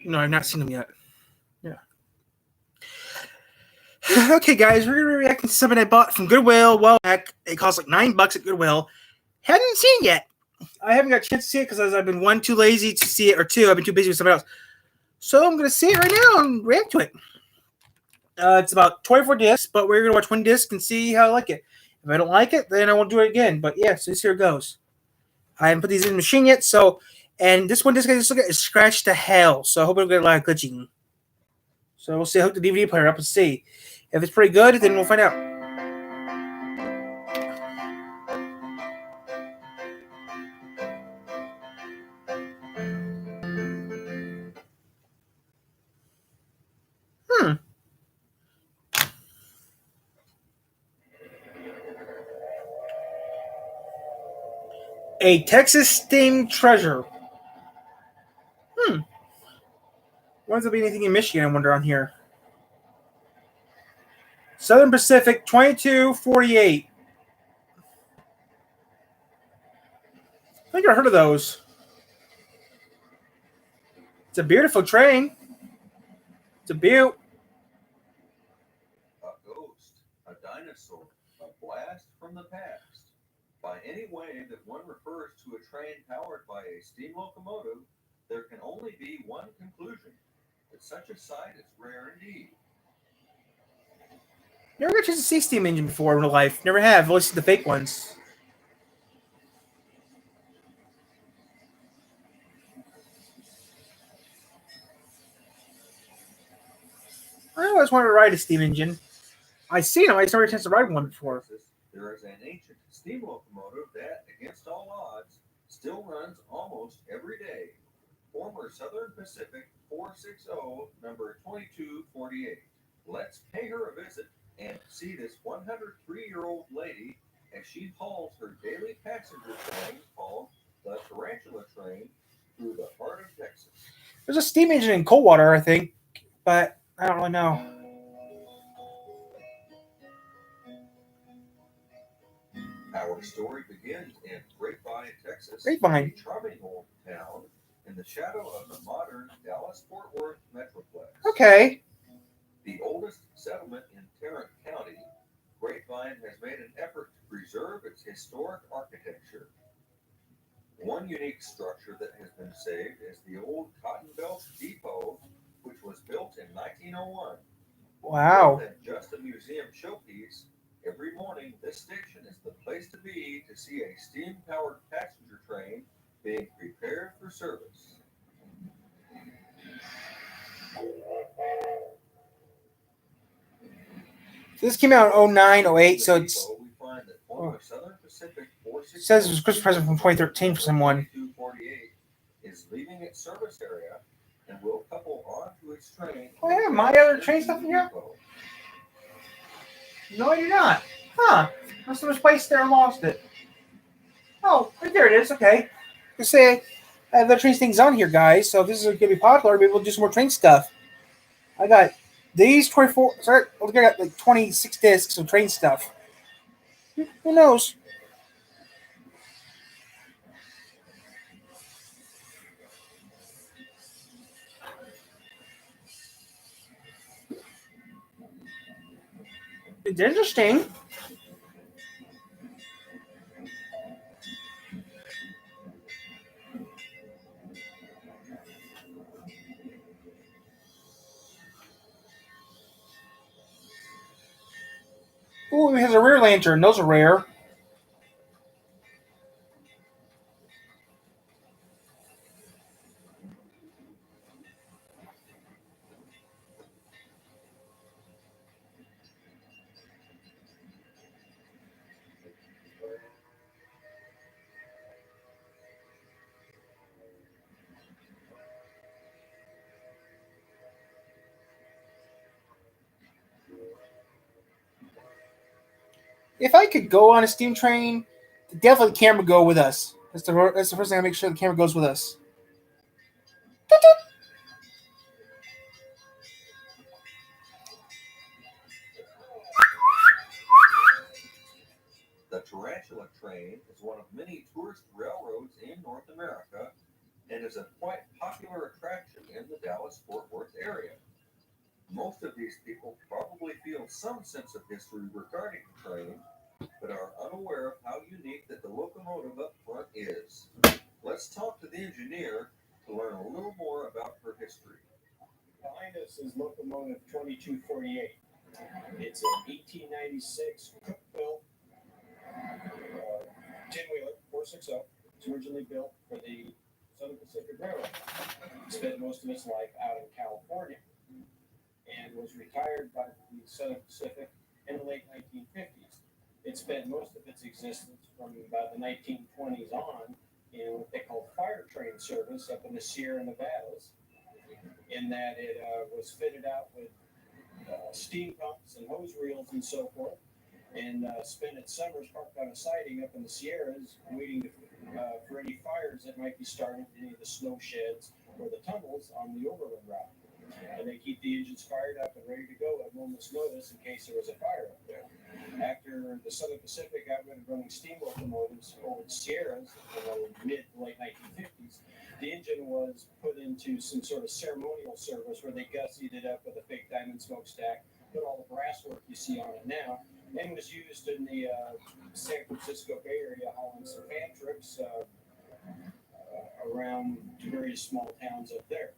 No, I've not seen them yet. Yeah. Okay, guys, we're gonna be reacting to something I bought from Goodwill. Well, back it cost like $9 at Goodwill. Haven't seen it yet. I haven't got a chance to see it because I've been one, too lazy to see it, or two, I've been too busy with something else. So I'm gonna see it right now and react to it. It's about 24 discs, but we're gonna watch one disc and see how I like it. If I don't like it, then I won't do it again. But yeah, so here it goes. I haven't put these in the machine yet, so and this one disc I just look at is scratched to hell. So I hope it'll get a lot of glitching. So we'll see. I hook the DVD player up and see. If it's pretty good, then we'll find out. A Texas themed treasure. Why there be anything in Michigan, I wonder, on here? Southern Pacific 2248. I think I heard of those. It's a beautiful train. It's a beaut. A ghost, a dinosaur, a blast from the past. By any way that one refers to a train powered by a steam locomotive, there can only be one conclusion, that such a sight is rare indeed. Never got a chance to see steam engine before in real life. Never have. I've only seen the fake ones. I always wanted to ride a steam engine. I seen them. I just never had a chance to ride one before. There is an ancient steam locomotive that, against all odds, still runs almost every day. Former Southern Pacific 460, number 2248. Let's pay her a visit and see this 103-year-old lady as she hauls her daily passenger train called the Tarantula Train through the heart of Texas. There's a steam engine in Coldwater, I think, but I don't really know. Our story begins in Grapevine, Texas, Grapevine. a charming old town in the shadow of the modern Dallas-Fort Worth metroplex. Okay. The oldest settlement in Tarrant County, Grapevine has made an effort to preserve its historic architecture. One unique structure that has been saved is the old Cotton Belt Depot, which was built in 1901. Wow. More than just a museum showpiece, every morning this station is the place to be to see a steam-powered passenger train being prepared for service. So this came out in 09, 08, so it's. We find that former Southern Pacific 460 It says it was a Christmas present from 2013 for someone. 2248 is leaving its service area and will couple onto its train. Oh yeah, my other train stuff in here? No, I do not. Huh. Must have misplaced there and lost it. Oh, right there it is. Okay. Just say I have the train things on here, guys. So if this is going to be popular, maybe we'll do some more train stuff. I got these 24. Sorry, I got like 26 discs of train stuff. Who knows? It's interesting. Ooh, it has a rear lantern. Those are rare. If I could go on a steam train, definitely the camera go with us. That's the first thing I make sure the camera goes with us. The Tarantula Train is one of many tourist railroads in North America and is a quite popular attraction in the Dallas-Fort Worth area. Most of these people probably feel some sense of history regarding the train, but are unaware of how unique that the locomotive up front is. Let's talk to the engineer to learn a little more about her history. Behind us is Locomotive 2248. It's an 1896 Cook-built tin-wheeler, 460. It's originally built for the Southern Pacific Railroad. It spent most of its life out in California and was retired by the Southern Pacific in the late 1950s. It spent most of its existence from about the 1920s on in what they call fire train service up in the Sierra Nevadas, in that it was fitted out with steam pumps and hose reels and so forth, and spent its summers parked on a siding up in the Sierras, waiting for any fires that might be started in any of the snow sheds or the tunnels on the overland route. And they keep the engines fired up and ready to go at a moment's notice in case there was a fire up there. After the Southern Pacific got rid of running steam locomotives over the Sierras in the mid to late 1950s, the engine was put into some sort of ceremonial service where they gussied it up with a fake diamond smokestack, put all the brass work you see on it now, and was used in the San Francisco Bay Area hauling some fan trips around to various small towns up there.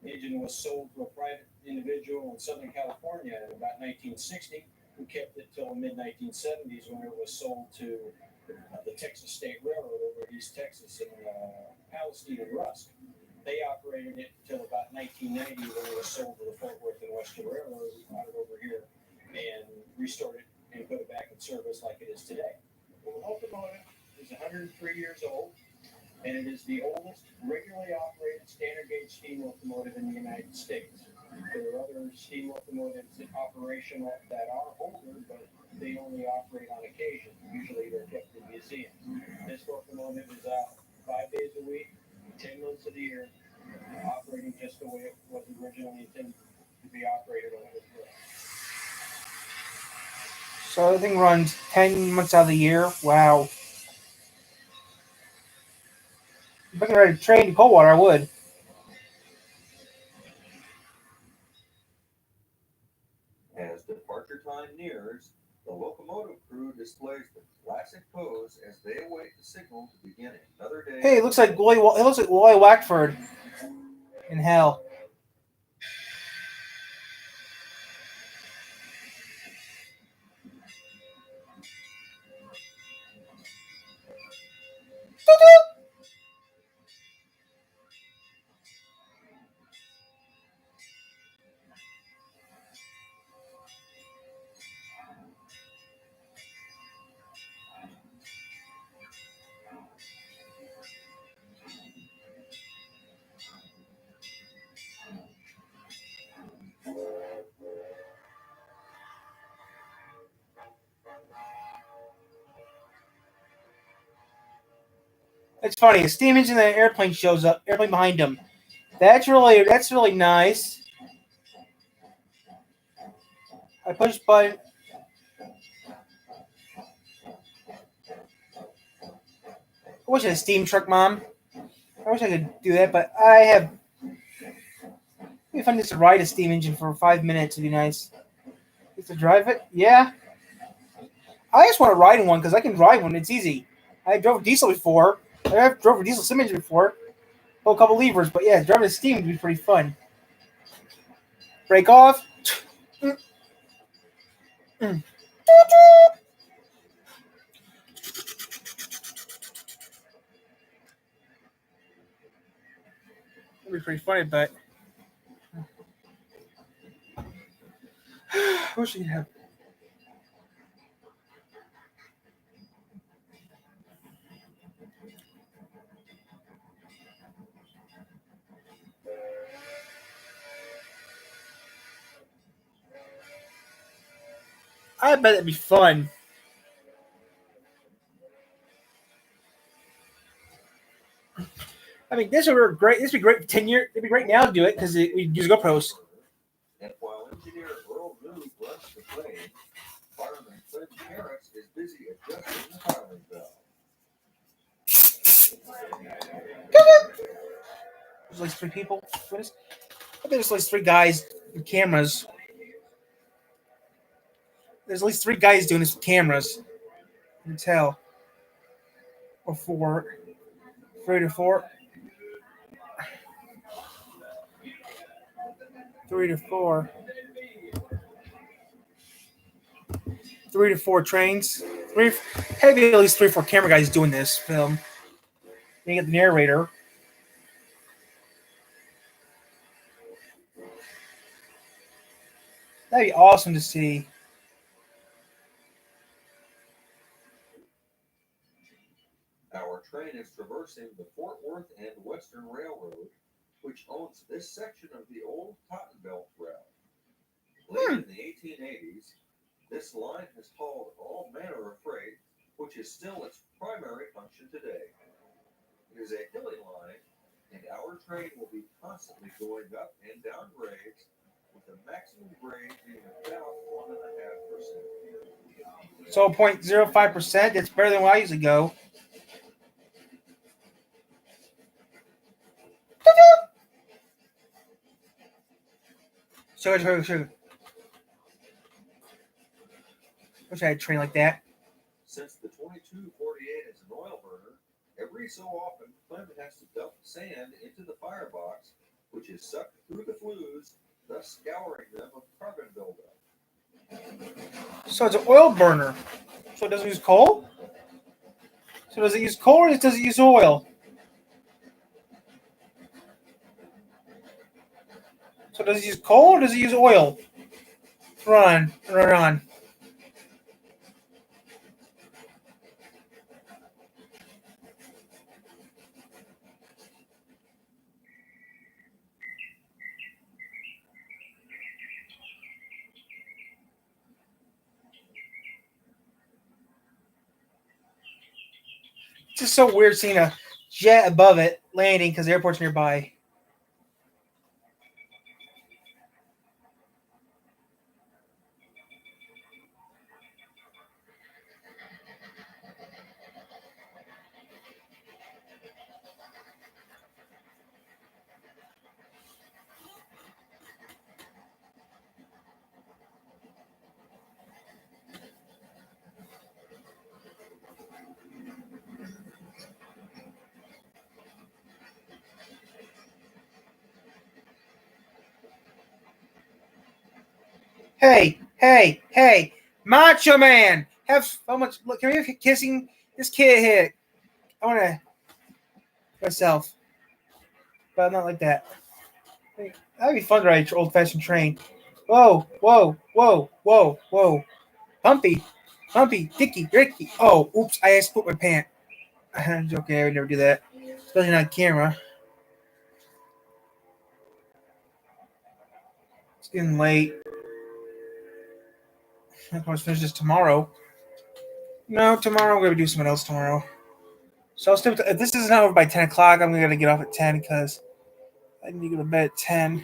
The engine was sold to a private individual in Southern California in about 1960, who kept it till the mid-1970s when it was sold to the Texas State Railroad over in East Texas in Palestine and Rusk. They operated it until about 1990 when it was sold to the Fort Worth and Western Railroad, who brought it over here and restored it and put it back in service like it is today. Well, the locomotive is 103 years old, and it is the oldest regularly operated standard gauge steam locomotive in the United States. There are other steam locomotives in operation that are older, but they only operate on occasion. Usually they're kept in museums. This locomotive is out 5 days a week, 10 months of the year, operating just the way it was originally intended to be operated when it was built. So the thing runs 10 months out of the year. Wow. If I could ride a train in Coldwater, I would. As departure time nears, the locomotive crew displays the classic pose as they await the signal to begin another day. Hey, it looks like Lloyd Wackford in hell. It's funny. A steam engine and an airplane shows up. Airplane behind him. That's really nice. I push button. I wish I had a steam truck, Mom. I wish I could do that, but I have. If I just ride a steam engine for 5 minutes, it'd be nice. Just to drive it, yeah. I just want to ride in one because I can drive one. It's easy. I drove a diesel before. I drove a diesel steam engine before. Pull a couple levers, but yeah, driving a steam would be pretty fun. Break off. It'd be pretty funny, but I wish I could have. I bet it'd be fun. I mean, this would be great. This would be great for 10 years. It'd be great now to do it because we use GoPros. And while engineer Earl New runs the plane, fireman Clint Harris is busy adjusting the firing bell. There's like 3 people. What is? I think there's like 3 guys with cameras. There's at least 3 guys doing this with cameras. You can tell. Or 4. 3 to 4. 3 to 4. 3 to 4 trains. Maybe at least 3 or 4 camera guys doing this film. Then you get the narrator. That'd be awesome to see. Our train is traversing the Fort Worth and Western Railroad, which owns this section of the old Cotton Belt route. Late in the 1880s, this line has hauled all manner of freight, which is still its primary function today. It is a hilly line, and our train will be constantly going up and down grades, with the maximum grade being about 1.5%. So 0.05%. It's better than what I usually go. Sugar. Wish I had a train like that. Since the 2248 is an oil burner, every so often Clement has to dump sand into the firebox, which is sucked through the flues, thus scouring them of carbon buildup. So it's an oil burner. So it doesn't use coal? So does it use coal or does it use oil? So does it use coal or does it use oil? Run. It's just so weird seeing a jet above it landing because the airport's nearby. Hey, Macho Man! Have so much. Look, can we kissing this kid here? I want to myself, but not like that. That'd be fun to ride an old-fashioned train. Whoa! Humpy, Dicky, Ricky. Oh, oops! I just put my pant. Okay, I would never do that, especially not on camera. It's getting late. I can finish this tomorrow. No, tomorrow I'm gonna do something else tomorrow. So if this isn't over by 10 o'clock, I'm gonna get off at 10 because I need to go to bed at 10.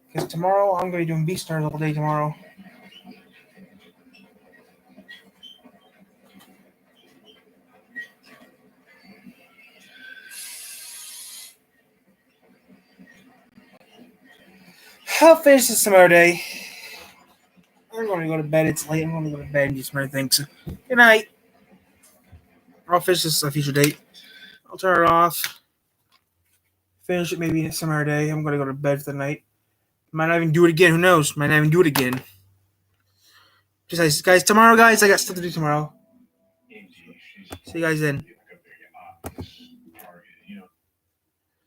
Because tomorrow I'm gonna be doing B-Stars all day tomorrow. I'll finish this some other day. I'm going to go to bed. It's late. I'm going to go to bed and do some other things. So, good night. I'll finish this a future date. I'll turn it off. Finish it maybe some other day. I'm going to go to bed for the night. Might not even do it again. Who knows? Might not even do it again. Just guys, tomorrow, guys, I got stuff to do tomorrow. See you guys then.